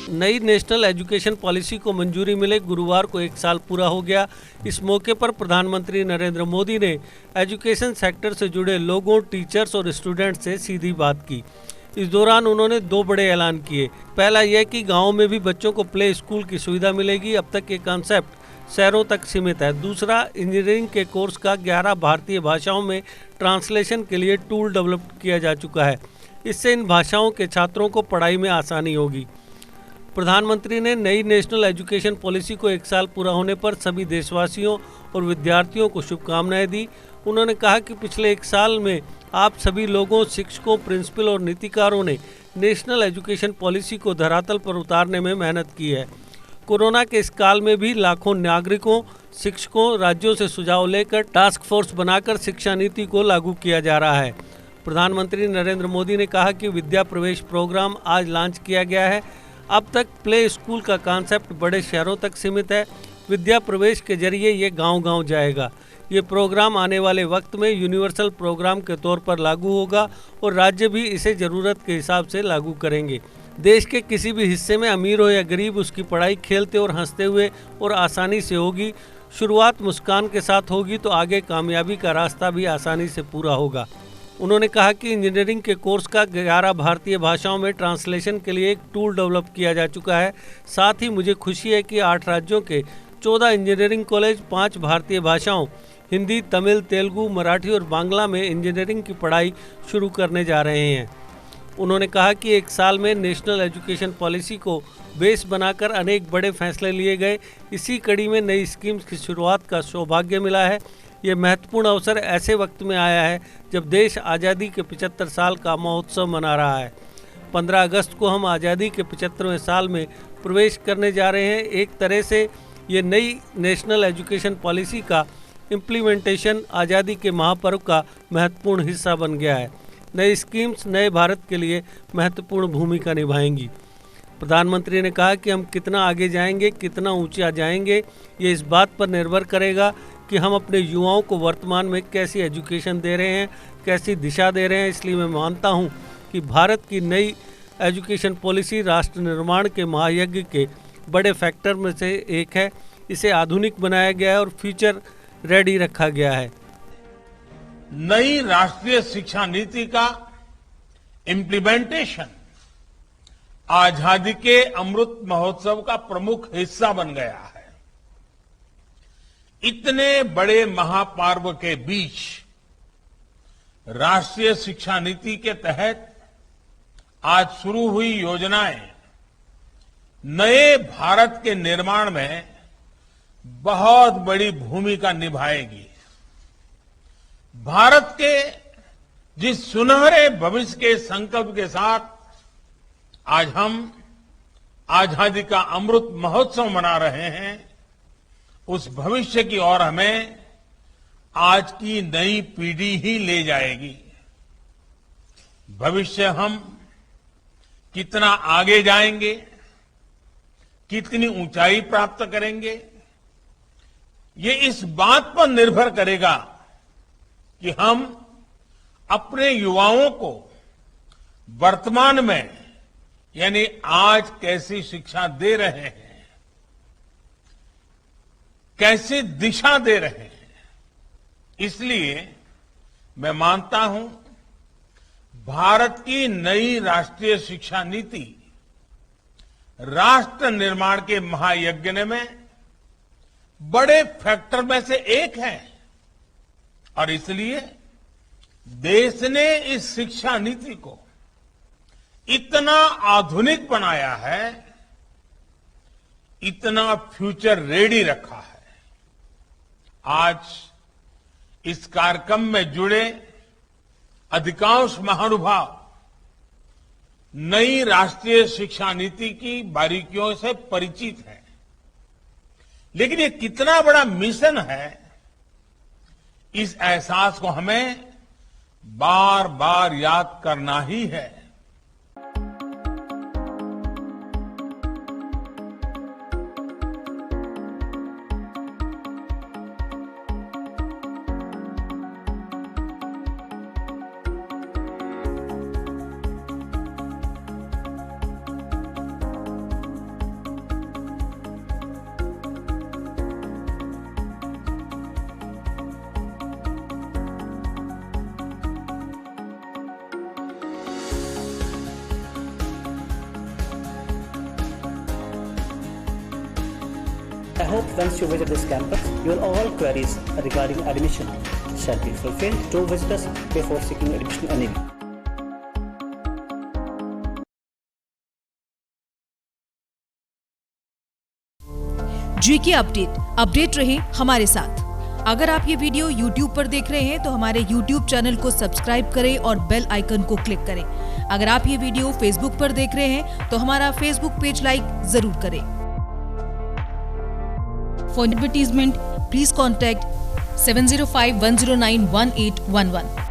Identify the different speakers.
Speaker 1: नई national education policy को मंजूरी मिले गुरुवार को 1 साल पूरा हो गया। इस मौके पर प्रधानमंत्री नरेंद्र मोदी ने एजुकेशन सेक्टर से जुड़े लोगों, टीचर्स और स्टूडेंट्स से सीधी बात की। इस दौरान उन्होंने 2 बड़े ऐलान किए। पहला यह कि गाँव में भी बच्चों को प्ले स्कूल की सुविधा मिलेगी। अब तक ये कॉन्सेप्ट शहरों तक सीमित है। दूसरा, इंजीनियरिंग के कोर्स का 11 भारतीय भाषाओं में ट्रांसलेशन के लिए टूल डेवलप किया जा चुका है। इससे इन भाषाओं के छात्रों को पढ़ाई में आसानी होगी। प्रधानमंत्री ने नई नेशनल एजुकेशन पॉलिसी को 1 साल पूरा होने पर सभी देशवासियों और विद्यार्थियों को शुभकामनाएं दी। उन्होंने कहा कि पिछले 1 साल में आप सभी लोगों, शिक्षकों, प्रिंसिपल और नीतिकारों ने नेशनल एजुकेशन पॉलिसी को धरातल पर उतारने में मेहनत की है। कोरोना के इस काल में भी लाखों नागरिकों, शिक्षकों, राज्यों से सुझाव लेकर टास्क फोर्स बनाकर शिक्षा नीति को लागू किया जा रहा है। प्रधानमंत्री नरेंद्र मोदी ने कहा कि विद्या प्रवेश प्रोग्राम आज लॉन्च किया गया है। अब तक प्ले स्कूल का कॉन्सेप्ट बड़े शहरों तक सीमित है। विद्या प्रवेश के जरिए ये गांव-गांव जाएगा। ये प्रोग्राम आने वाले वक्त में यूनिवर्सल प्रोग्राम के तौर पर लागू होगा और राज्य भी इसे ज़रूरत के हिसाब से लागू करेंगे। देश के किसी भी हिस्से में अमीर हो या गरीब, उसकी पढ़ाई खेलते और हंसते हुए और आसानी से होगी। शुरुआत मुस्कान के साथ होगी तो आगे कामयाबी का रास्ता भी आसानी से पूरा होगा। उन्होंने कहा कि इंजीनियरिंग के कोर्स का 11 भारतीय भाषाओं में ट्रांसलेशन के लिए एक टूल डेवलप किया जा चुका है। साथ ही मुझे खुशी है कि 8 राज्यों के 14 इंजीनियरिंग कॉलेज 5 भारतीय भाषाओं हिंदी, तमिल, तेलुगु, मराठी और बांग्ला में इंजीनियरिंग की पढ़ाई शुरू करने जा रहे हैं। उन्होंने कहा कि 1 साल में नेशनल एजुकेशन पॉलिसी को बेस बनाकर अनेक बड़े फैसले लिए गए। इसी कड़ी में नई स्कीम्स की शुरुआत का सौभाग्य मिला है। ये महत्वपूर्ण अवसर ऐसे वक्त में आया है जब देश आज़ादी के 75 साल का महोत्सव मना रहा है। 15 अगस्त को हम आज़ादी के 75वें साल में प्रवेश करने जा रहे हैं। एक तरह से ये नई नेशनल एजुकेशन पॉलिसी का इम्प्लीमेंटेशन आज़ादी के महापर्व का महत्वपूर्ण हिस्सा बन गया है। नई स्कीम्स नए भारत के लिए महत्वपूर्ण भूमिका निभाएंगी। प्रधानमंत्री ने कहा कि हम कितना आगे जाएंगे, कितना ऊंचा जाएंगे, ये इस बात पर निर्भर करेगा कि हम अपने युवाओं को वर्तमान में कैसी एजुकेशन दे रहे हैं, कैसी दिशा दे रहे हैं। इसलिए मैं मानता हूं कि भारत की नई एजुकेशन पॉलिसी राष्ट्र निर्माण के महायज्ञ के बड़े फैक्टर में से एक है। इसे आधुनिक बनाया गया है और फ्यूचर रेडी रखा गया है।
Speaker 2: नई राष्ट्रीय शिक्षा नीति का इम्प्लीमेंटेशन आजादी के अमृत महोत्सव का प्रमुख हिस्सा बन गया है। इतने बड़े महापर्व के बीच राष्ट्रीय शिक्षा नीति के तहत आज शुरू हुई योजनाएं नए भारत के निर्माण में बहुत बड़ी भूमिका निभाएगी। भारत के जिस सुनहरे भविष्य के संकल्प के साथ आज हम आजादी का अमृत महोत्सव मना रहे हैं, उस भविष्य की ओर हमें आज की नई पीढ़ी ही ले जाएगी। भविष्य हम कितना आगे जाएंगे, कितनी ऊंचाई प्राप्त करेंगे, ये इस बात पर निर्भर करेगा कि हम अपने युवाओं को वर्तमान में यानी आज कैसी शिक्षा दे रहे हैं, कैसी दिशा दे रहे हैं। इसलिए मैं मानता हूं भारत की नई राष्ट्रीय शिक्षा नीति राष्ट्र निर्माण के महायज्ञ में बड़े फैक्टर में से एक है और इसलिए देश ने इस शिक्षा नीति को इतना आधुनिक बनाया है, इतना फ्यूचर रेडी रखा है। आज इस कार्यक्रम में जुड़े अधिकांश महानुभाव नई राष्ट्रीय शिक्षा नीति की बारीकियों से परिचित हैं, लेकिन ये कितना बड़ा मिशन है, इस एहसास को हमें बार बार याद करना ही है।
Speaker 3: I hope once you visit this campus, your all queries regarding admission shall be fulfilled. Do visit us before seeking admission anywhere.
Speaker 4: GK update रहे हमारे साथ। अगर आप ये वीडियो YouTube पर देख रहे हैं तो हमारे YouTube चैनल को सब्सक्राइब करें और बेल आइकन को क्लिक करें। अगर आप ये वीडियो Facebook पर देख रहे हैं तो हमारा Facebook पेज लाइक जरूर करें। For advertisement, please contact 705-109-1811.